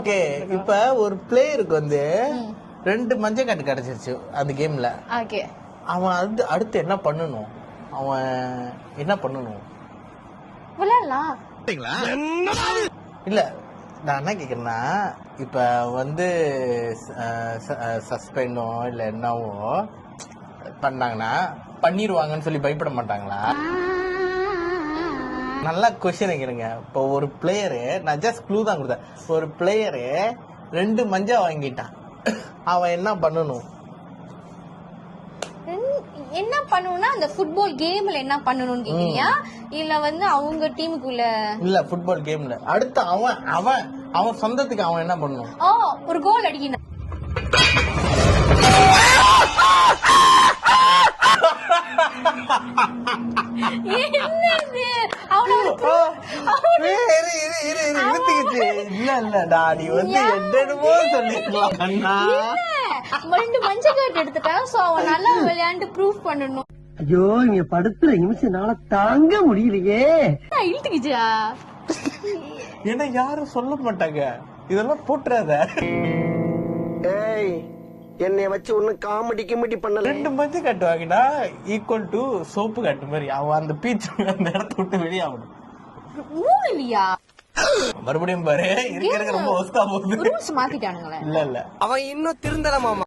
Okay, இப்ப ஒரு பிளேயருக்கு வந்து 2 மஞ்சள் கார்டு கிடைச்சிருச்சு அந்த கேம்ல. ஓகே, அவன் அடுத்து என்ன பண்ணணும்? அவன் என்ன பண்ணணும்? விளையாடலாம். இல்ல, நான் என்ன கேக்குறேன்னா, இப்ப வந்து சஸ்பெண்டோ இல்ல என்னவோ பண்ணாங்கன்னா பண்ணிடுவாங்கன்னு சொல்லி பயப்பட மாட்டாங்களா? நல்லா கொஸ்டின் கேளுங்க. இப்போ ஒரு பிளேயரு, நான் ஜஸ்ட் க்ளூ தான் கொடுத்தேன். ஒரு பிளேயரு 2 மஞ்சா வாங்கிட்டான், அவன் என்ன பண்ணணும்? என்ன பண்ணணும்னா அந்த ஃபுட்பால் கேம்ல என்ன பண்ணணும்னு கேக்குறியா, இல்ல வந்து அவங்க டீமுக்குள்ள? இல்ல, ஃபுட்பால் கேம்ல அடுத்து அவன் அவன் அவன் சொந்தத்துக்கு அவன் என்ன பண்ணணும்? ஒரு கோல் அடிக்கணும். மஞ்சள் கார்டு எடுத்துட்டான், சோ அவன் நல்லா விளையாண்டு ப்ரூவ் பண்ணணும். ஐயோ, இங்க படுத்துற நிமிஷம்னால தாங்க முடியலையே. இழுத்துக்கிச்சா? ஏன்னா யாரும் சொல்ல மாட்டாங்க, இதெல்லாம் போட்டுறாத. ஏய், என்னைய வச்சு ஒண்ணு காமெடி கிமெடி பண்ணல. 2 மஞ்சள் காட்டு வாங்கினா ஈக்குவல் டு சோப்பு காட்டு மாதிரி. அவன் அந்த பீச் அந்த இடத்த விட்டு வெளியே ஆகணும். 3 இல்லையா? மறுபடியும் பாரு, இருக்கிற ரொம்ப ஒஸ்தா போகுது. ரூல்ஸ் மாத்திட்டானுங்களே. இல்ல அவன் இன்னும் திருந்தல மாமா.